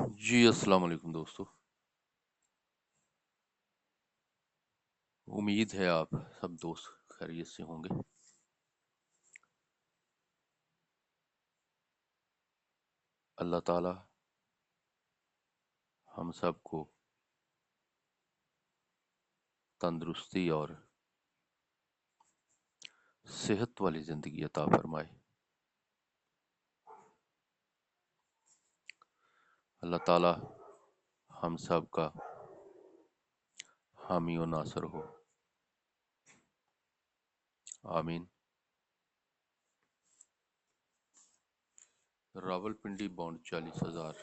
जी अस्सलाम वालेकुम दोस्तों। उम्मीद है आप सब दोस्त खैरियत से होंगे। अल्लाह ताला हम सबको तंदुरुस्ती और सेहत वाली ज़िंदगी अता फरमाए। अल्लाह ताला हम सब का हामी और नासर हो। आमीन। रावलपिंडी बॉन्ड 40,000।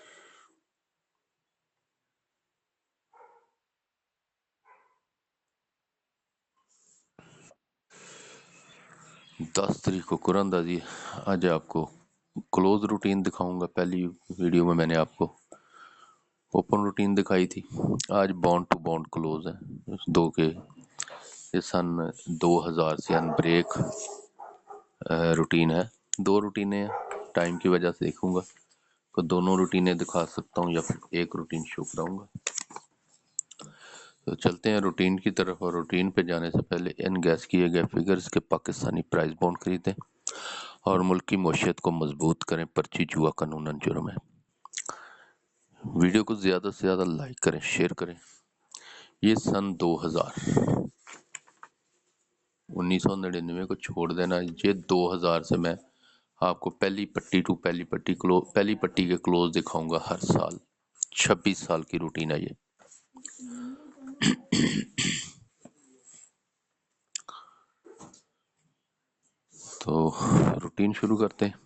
10 तारीख को कुरानदाजी। आज आपको क्लोज रूटीन दिखाऊंगा। पहली वीडियो में मैंने आपको ओपन रूटीन दिखाई थी। आज बॉन्ड टू बॉन्ड क्लोज है दो के। ये सन 2000 से अनब्रेक रूटीन है। दो रूटीनें टाइम की वजह से देखूंगा तो दोनों रूटीनें दिखा सकता हूँ या फिर एक रूटीन शो कराऊंगा। तो चलते हैं रूटीन की तरफ। और रूटीन पे जाने से पहले इन गैस किए गए फिगर्स के पाकिस्तानी प्राइस बॉन्ड खरीदें और मुल्क की मईशत को मजबूत करें। पर्ची जुआ कानूनन जुर्म है। वीडियो को ज़्यादा से ज़्यादा लाइक करें, शेयर करें। ये सन 2000 1999 को छोड़ देना। ये 2000 से मैं आपको पहली पट्टी के क्लोज दिखाऊंगा हर साल। 26 साल की रूटीन है ये। तो रूटीन शुरू करते हैं।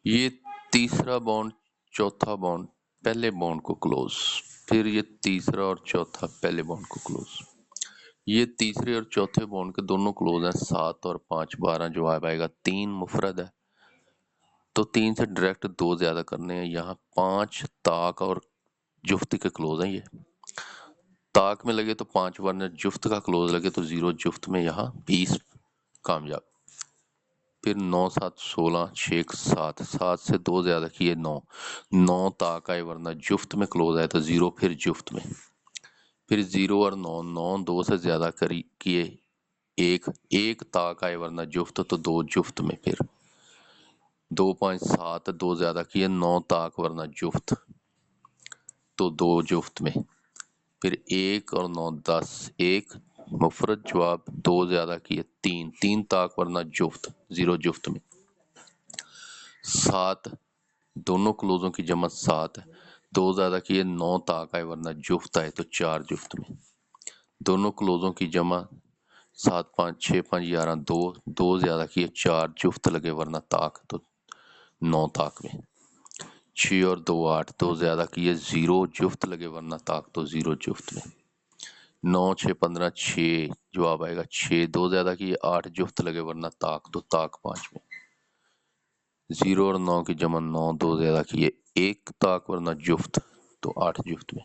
ये तीसरा बॉन्ड, चौथा बॉन्ड, पहले बॉन्ड को क्लोज। फिर ये तीसरा और चौथा पहले बॉन्ड को क्लोज। ये तीसरे और चौथे बॉन्ड के दोनों क्लोज हैं। 7 और 5 12 जवाब आएगा। 3 मुफरद है तो 3 से डायरेक्ट 2 ज्यादा करने हैं। यहाँ 5 ताक और जुफ्त के क्लोज हैं। ये ताक में लगे तो 5, वरना जुफ्त का क्लोज लगे तो 0 जुफ्त में। यहाँ 20 कामयाब। फिर 9 7 16 6 7 7 से 2 ज्यादा किए 9 ताक आए, वरना जुफ्त में क्लोज आए तो 0 फिर जुफ्त में। फिर 0 और 9 2 से ज्यादा किए एक ताक आए, वरना जुफ्त तो 2 जुफ्त में। फिर 2 5 7 2 ज्यादा किए 9 ताक, वरना जुफ्त तो 2 जुफ्त में। फिर 1 और 9 10 1 मुफरद जवाब। 2 ज्यादा किए 3 ताक, वरना जुफ्त 0 जुफ्त में। 7 दोनों क्लोजों की जमा 7 है। 2 ज्यादा किए 9 ताक आए, वरना जुफ्त आए तो 4 जुफ्त में। दोनों क्लोजों की जमा 7 5 6 5 11 2 ज्यादा किए 4 जुफ्त लगे, वरना ताक तो 9 ताक में। 6 और 2 8 2 ज्यादा किए 0 जुफ्त लगे, वरना ताक तो 0 जुफ्त में। 9 6 15 6 जवाब आएगा। 6 2 ज्यादा किए 8 जुफ्त लगे, वरना ताक तो ताक 5 में। 0 और 9 की जमा 9 2 ज्यादा किए 1 ताक, वरना जुफ्त तो 8 जुफ्त में।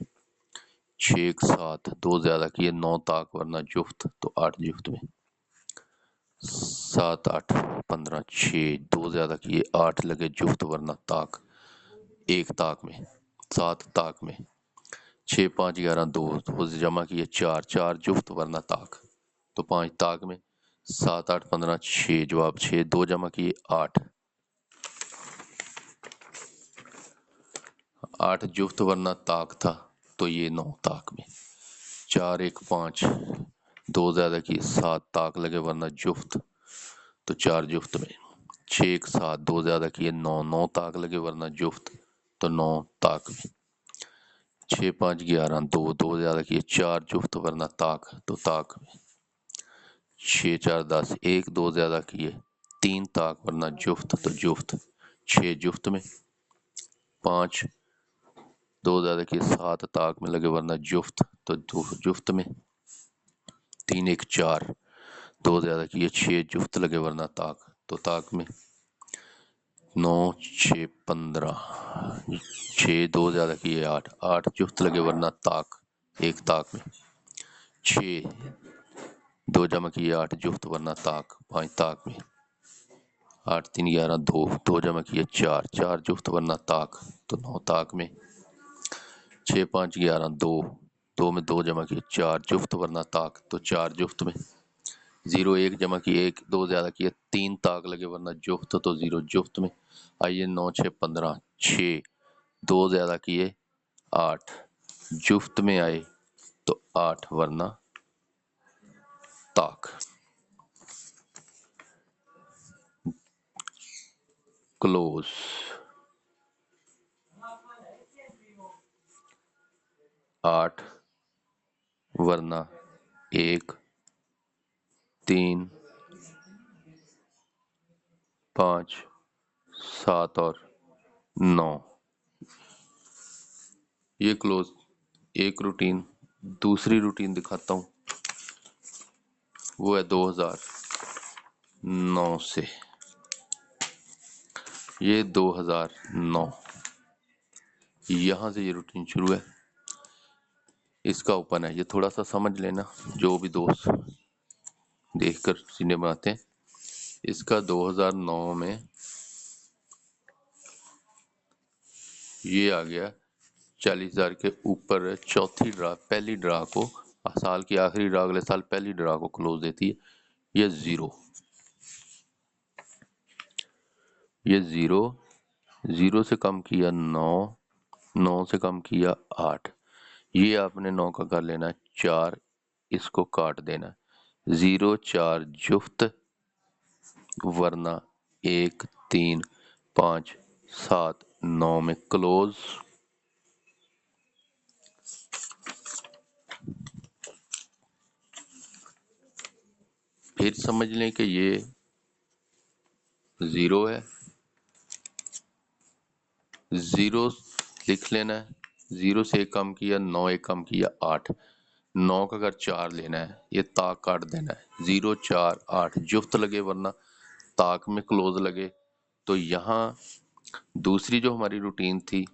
6 1 7 2 ज्यादा किए 9 ताक, वरना जुफ्त तो 8 जुफ्त में। 7 8 15 6 2 ज्यादा किए 8 लगे जुफ्त, वरना ताक 1 ताक में। 7 ताक में। 6 5 11 2 जमा किए 4 जुफ्त, वरना ताक तो 5 ताक में। 7 8 15 6 जवाब 6 2 जमा किए 8 जुफ्त, वरना ताक था तो ये 9 ताक में। 4 1 5 2 ज्यादा किए 7 ताक लगे, वरना जुफ्त तो 4 जुफ्त में। 6 1 7 2 ज्यादा किए 9 ताक लगे, वरना जुफ्त तो 9 ताक में। 6 5 11 2 ज्यादा किए 4 जुफ्त, वरना ताक तो ताक में। 6 4 10 1 2 ज्यादा किए 3 ताक, वरना जुफ्त तो जुफ्त 6 जुफ्त में। 5 2 ज्यादा किए 7 ताक में लगे, वरना जुफ्त तो जुफ्त में। 3 1 4 2 ज्यादा किए 6 जुफ्त लगे, वरना ताक तो ताक में। 9 6 15 6 2 ज्यादा किए 8 जुफ्त लगे, वरना ताक 1 ताक में। 6 2 जमा किए 8 जुफ्त वरना ताक, 5 ताक में, 8 3 11 2, 2 जमा किए 4, 4 जुफ्त वरना ताक तो 9 ताक में, 6 5 11 2, 2 में 2 जमा किए 4 जुफ्त वरना ताक तो 4 जुफ्त में, 0 1 जमा किए 1, 2 ज़्यादा किए 3 ताक लगे वरना जुफ्त तो 0 जुफ्त में। आइए 9 6 15, 6 2 ज़्यादा किए 8 जुफ्त में आए तो 8 वरना ताक। क्लोज, 8 वरना 1 3 5 7 और 9। ये क्लोज एक रूटीन। दूसरी रूटीन दिखाता हूँ, वो है 2009 से। ये 2009, यहाँ से ये रूटीन शुरू है, इसका ओपन है। ये थोड़ा सा समझ लेना जो भी दोस्त देखकर सीने बनाते हैं। इसका 2009 में ये आ गया 40,000 के ऊपर। चौथी ड्रा, पहली ड्रा को, साल की आखिरी ड्रा अगले साल पहली ड्रा को क्लोज देती है। ये 0, ये 0, 0 से कम किया 9, 9 से कम किया 8, ये आपने 9 का कर लेना है 4, इसको काट देना है 0 4 जुफ्त वरना 1 3 5 7 9 में क्लोज। फिर समझ लें कि ये 0 है, 0 लिख लेना है, 0 से 1 कम किया 9, 1 कम किया 8, 9 का अगर 4 लेना है ये ताक काट देना है 0 4 8 जुफ्त लगे वरना ताक में क्लोज लगे। तो यहाँ दूसरी जो हमारी रूटीन थी,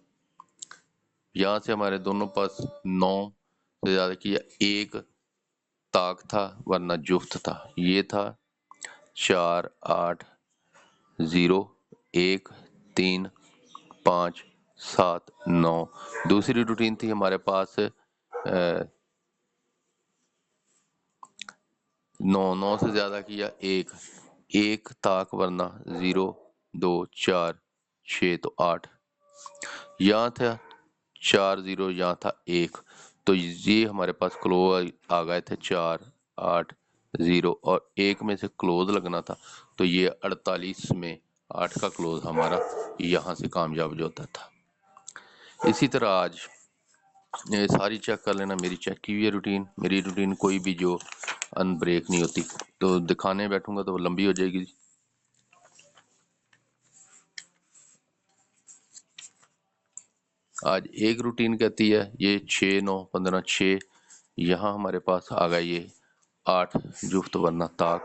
यहाँ से हमारे दोनों पास 9 से ज़्यादा किया, 1 ताक था वरना जुफ्त था, ये था 4 8 0 1 3 5 7 9। दूसरी रूटीन थी हमारे पास 9 से ज़्यादा किया 1, 1 ताक वरना 0 2 4 6 तो 8, यहाँ था 4 0, यहाँ था 1, तो ये हमारे पास क्लोज आ गए थे 4 8 0 और 1 में से क्लोज लगना था, तो ये 48 में 8 का क्लोज हमारा यहाँ से कामयाब जो होता था। इसी तरह आज ये सारी चेक कर लेना, मेरी चेक की हुई है रूटीन। मेरी रूटीन कोई भी जो अनब्रेक नहीं होती, तो दिखाने बैठूंगा तो लंबी हो जाएगी। आज एक रूटीन कहती है ये 6 9 15 6, यहाँ हमारे पास आ गया ये 8 जुफ्त वरना ताक,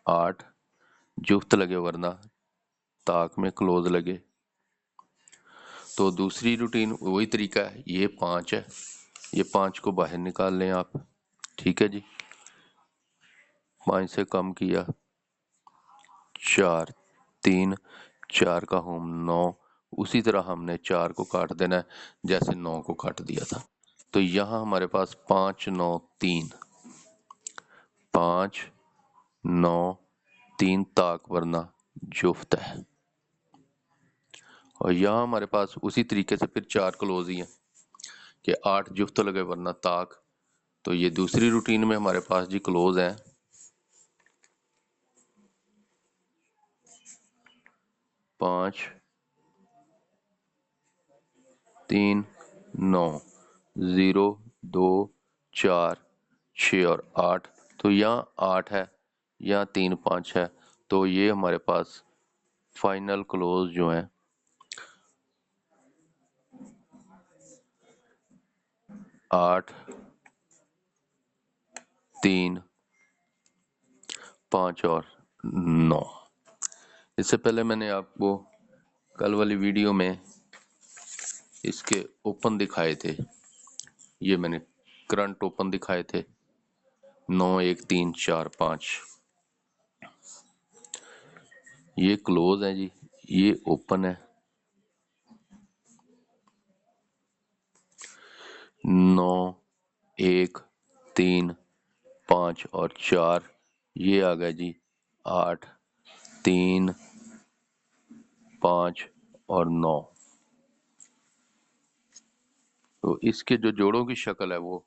8 जुफ्त लगे वरना ताक में क्लोज लगे। तो दूसरी रूटीन वही तरीका है, ये 5 है, ये 5 को बाहर निकाल लें आप, ठीक है जी। 5 से कम किया 4 3, 4 का होम 9, उसी तरह हमने 4 को काट देना है जैसे 9 को काट दिया था। तो यहाँ हमारे पास 5 9 3, 5 9 3 ताक वरना जुफ्त है, और यहाँ हमारे पास उसी तरीके से फिर 4 क्लोज ही हैं कि 8 जुफ्त लगे वरना ताक। तो ये दूसरी रूटीन में हमारे पास जी क्लोज है 5 3 9 0 2 4 6 और 8, तो यहाँ 8 है, यहाँ 3 5 है, तो ये हमारे पास फाइनल क्लोज जो है 8 3 5 और 9। इससे पहले मैंने आपको कल वाली वीडियो में इसके ओपन दिखाए थे, ये मैंने करंट ओपन दिखाए थे, 9 1 3 4 5 یہ کلوز ہے جی، یہ اوپن ہے، 9 1 3 5 اور 4 یہ آ گیا جی 8 3 5 اور 9۔ تو اس کے جو جوڑوں کی شکل ہے وہ